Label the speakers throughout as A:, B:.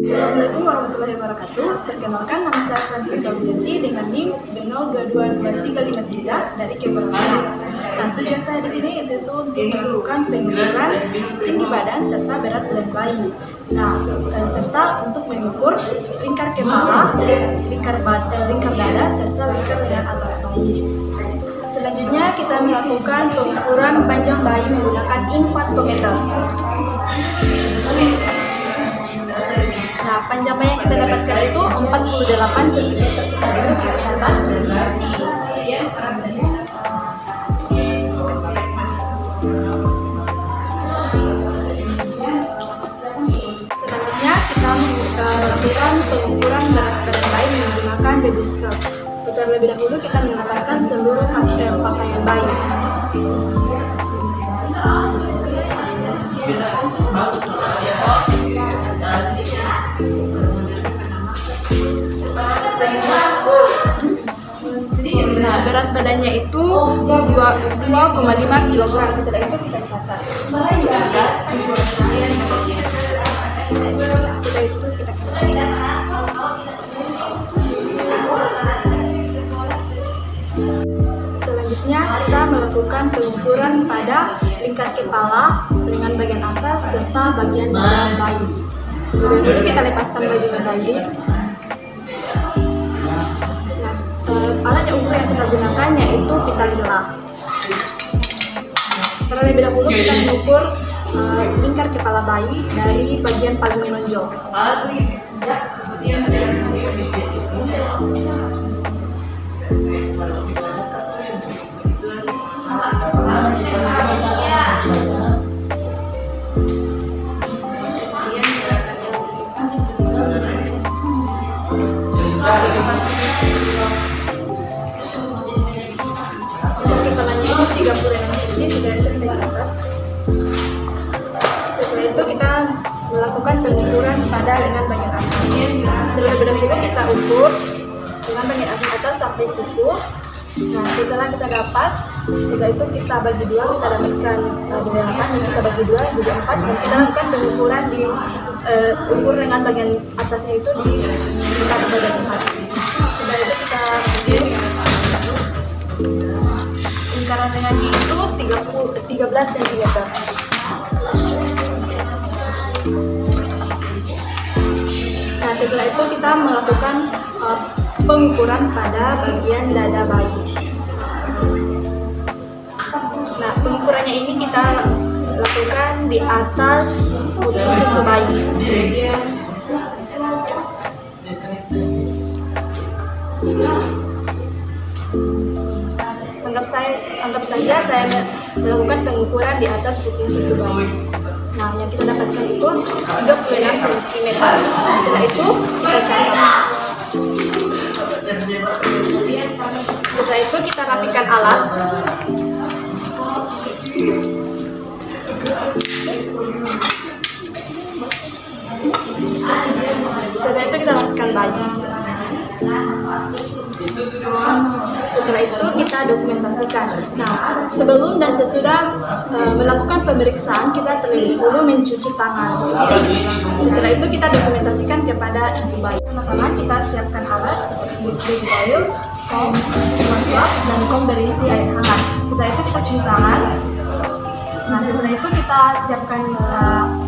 A: Assalamualaikum warahmatullahi wabarakatuh. Perkenalkan, nama saya Francisca Wiyanti dengan NIM B022353 dari Keperluan. Nah, tujuan saya di sini itu untuk melakukan pengukuran tinggi badan serta berat badan bayi. Nah, serta untuk mengukur lingkar kepala, lingkar dada serta lingkar badan atas bayi. Selanjutnya kita melakukan pengukuran panjang bayi menggunakan infantometer. Nah, panjang bayi yang kita dapatkan itu 48 cm. Seperti itu kita catat. Selanjutnya kita melakukan pengukuran berat badan bayi menggunakan baby scale. Terlebih dahulu kita melepaskan seluruh pakaian bayi. Nah, berat badannya itu 2,5 kg. Setelah itu kita catat. Setelah itu kita Selanjutnya kita melakukan pengukuran pada lingkar kepala dengan bagian atas serta bagian dada bayi. Dulu kita lepaskan baju bayi. Alat ukur yang kita gunakan yaitu pita lila. Terlebih dahulu kita mengukur lingkar kepala bayi dari bagian paling menonjol. Setelah itu kita melakukan pengukuran pada lengan bagian atas. Terlebih dahulu kita ukur lengan bagian atas sampai siku. Nah, setelah kita dapat, setelah itu kita bagi dua, kita dapatkan 8, dan kita bagi dua jadi 4, dan kita lakukan pengukuran di ukur lengan bagian atasnya itu di bagian 4. Setelah itu kita lingkaran lengannya itu 13 cm. Nah, setelah itu kita melakukan pengukuran pada bagian dada bayi. Nah, pengukurannya ini kita lakukan di atas putih susu bayi. Anggap saja saya melakukan pengukuran di atas putih susu bayi. Nah, yang kita dapatkan itu 36 cm. Setelah itu kita catat. Setelah itu kita rapikan alat. Setelah itu kita rapikan bayi. Setelah itu kita dokumentasikan. Nah, sebelum dan sesudah melakukan pemeriksaan, kita terlebih dahulu mencuci tangan. Setelah itu kita dokumentasikan kepada ibu bayi. Pertama kita siapkan alat seperti baby oil, foam, masker, dan kom berisi air hangat. Setelah itu kita cuci tangan. Nah, setelah itu kita siapkan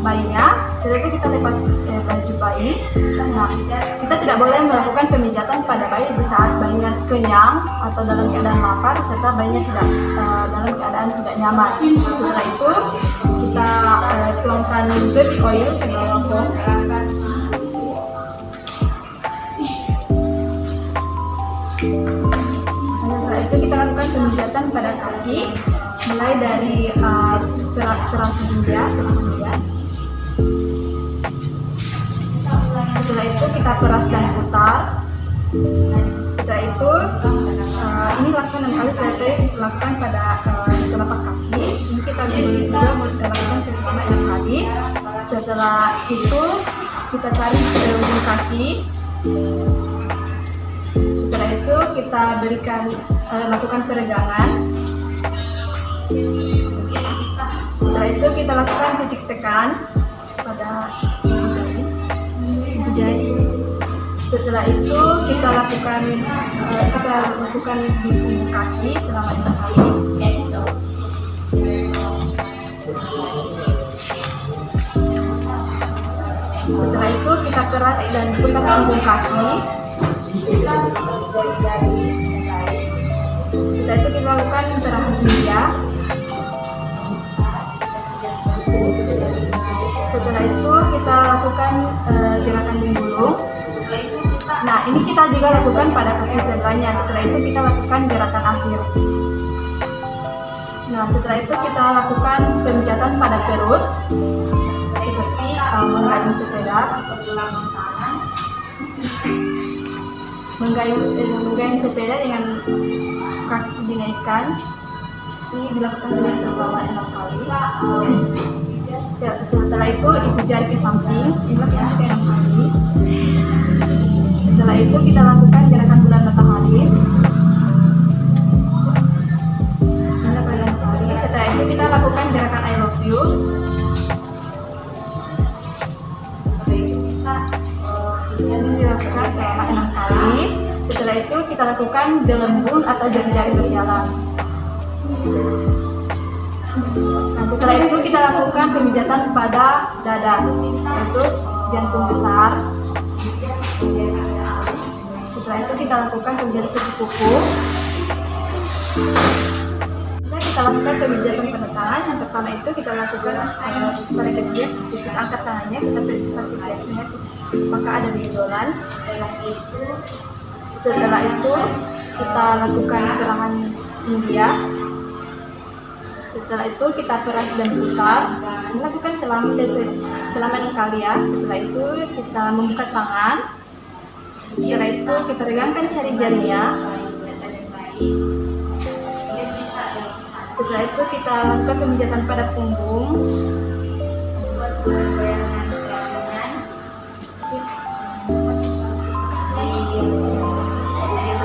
A: bayinya. Setelah itu kita lepas baju bayi. Nah, kita tidak boleh melakukan pemijatan pada bayi di saat bayinya kenyang atau dalam keadaan lapar serta bayinya tidak dalam keadaan tidak nyaman. Setelah itu kita tuangkan baby oil ke dalam foam. Setelah itu kita lakukan pemijatan pada kaki, mulai dari peras hingga. Setelah itu kita peras dan putar. Setelah itu ini lakukan 6 kali. Setelah itu lakukan pada telapak kaki. Ini kita juga lakukan selama 6 kali. Setelah itu kita tarik ke ujung kaki. Setelah itu kita berikan lakukan peregangan. Setelah itu kita lakukan titik tekan pada jari. Setelah itu kita lakukan di punggung kaki selama 5 kali. Setelah itu kita peras dan putar punggung kaki. Setelah itu kita lakukan perahan India. Setelah itu kita lakukan gerakan menggulung. Nah, ini kita juga lakukan pada kaki sebelahnya. Setelah itu kita lakukan gerakan akhir. Nah, setelah itu kita lakukan pemijatan pada perut seperti menggayung sepeda, menggayung sepeda dengan kaki dinaikkan. Ini dilakukan dengan selama 6 kali. Setelah itu ibu jari ke samping, dilakukan juga 6 kali. Setelah itu kita lakukan gerakan bulan matahari. Setelah itu kita lakukan gerakan I love you. Ini dilakukan selama 6 kali. Setelah itu kita lakukan gelembung atau jari-jari berjalan. Nah, setelah itu kita lakukan pemijatan pada dada, yaitu jantung besar. Setelah itu kita lakukan pemijatan kuku-kuku. Kita lakukan pemijatan pada tangan. Yang pertama itu kita lakukan pada kejadian, kita angkat tangannya, kita periksa kejadiannya, maka ada benjolan. Setelah itu kita lakukan perahan India. Setelah itu kita peras dan putar. Melakukan selama 6 kali ya. Setelah itu kita membuka tangan. Setelah itu kita regangkan jari-jarinya. Setelah itu kita lakukan pemijatan pada punggung.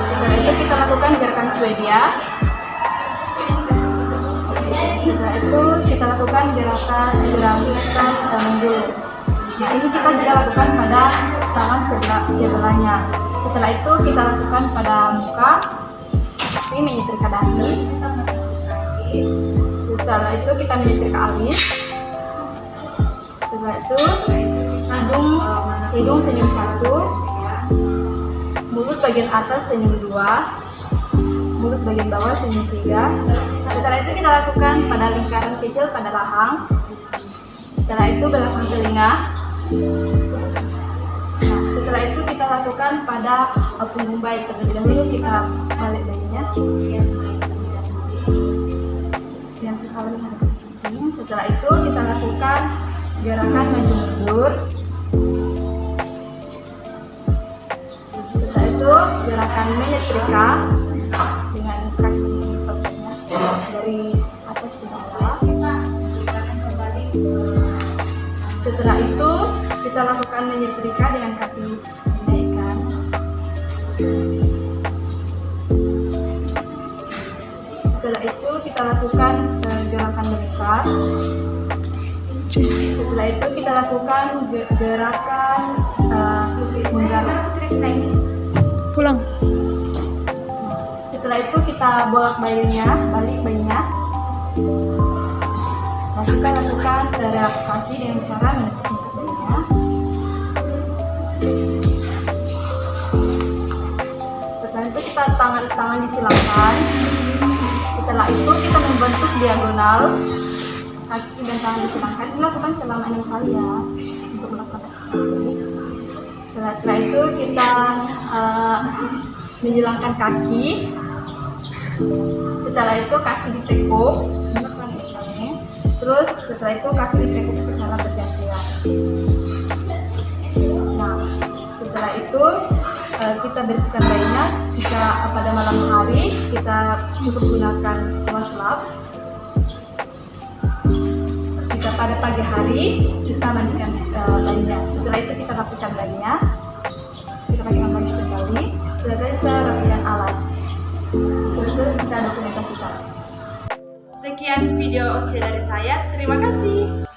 A: Setelah itu kita lakukan gerakan Swedia. Setelah itu kita lakukan gerakan menggulung. Nah, ini kita juga lakukan pada tangan sebelahnya. Setelah itu kita lakukan pada muka, ini menyetrika dahi. Setelah itu kita menyetrika alis. Setelah itu hidung senyum 1, mulut bagian atas senyum 2, mulut bagian bawah senyum 3. Setelah itu kita lakukan pada lingkaran kecil pada rahang. Setelah itu belakang telinga. Nah, setelah itu kita lakukan pada punggung bayi. Terlebih dahulu kita balik bayinya. Yang kepala menghadap ke samping. Setelah itu kita lakukan gerakan maju mundur. Setelah itu gerakan menyetrika dengan kaki dari atas ke bawah. Setelah itu kita lakukan menyetrika dengan kaki dinaikkan. Setelah itu kita lakukan gerakan mengikat. Setelah itu kita lakukan gerakan menggaruk.
B: Pulang.
A: Setelah itu kita balik bayinya. Lalu kita lakukan relaksasi dengan cara menekan bayinya. Setelah itu kita tangan disilangkan. Setelah itu kita membentuk diagonal, kaki dan tangan disilangkan. Ini lakukan selama 6 kali ya untuk melakukan relaksasi. Setelah itu kita menjilangkan kaki. Setelah itu kaki ditekuk. Terus setelah itu kaki ditekuk secara bergantian. Nah, setelah itu kita bersihkan bayinya. Jika pada malam hari kita cukup gunakan waslap. Jika pada pagi hari kita mandikan bayinya. Setelah itu kita rapikan bayinya. Kita pakai baju kembali. Setelah itu kita rapikan alat. Setelah itu bisa dokumentasikan. Sekian video OSCE dari saya. Terima kasih.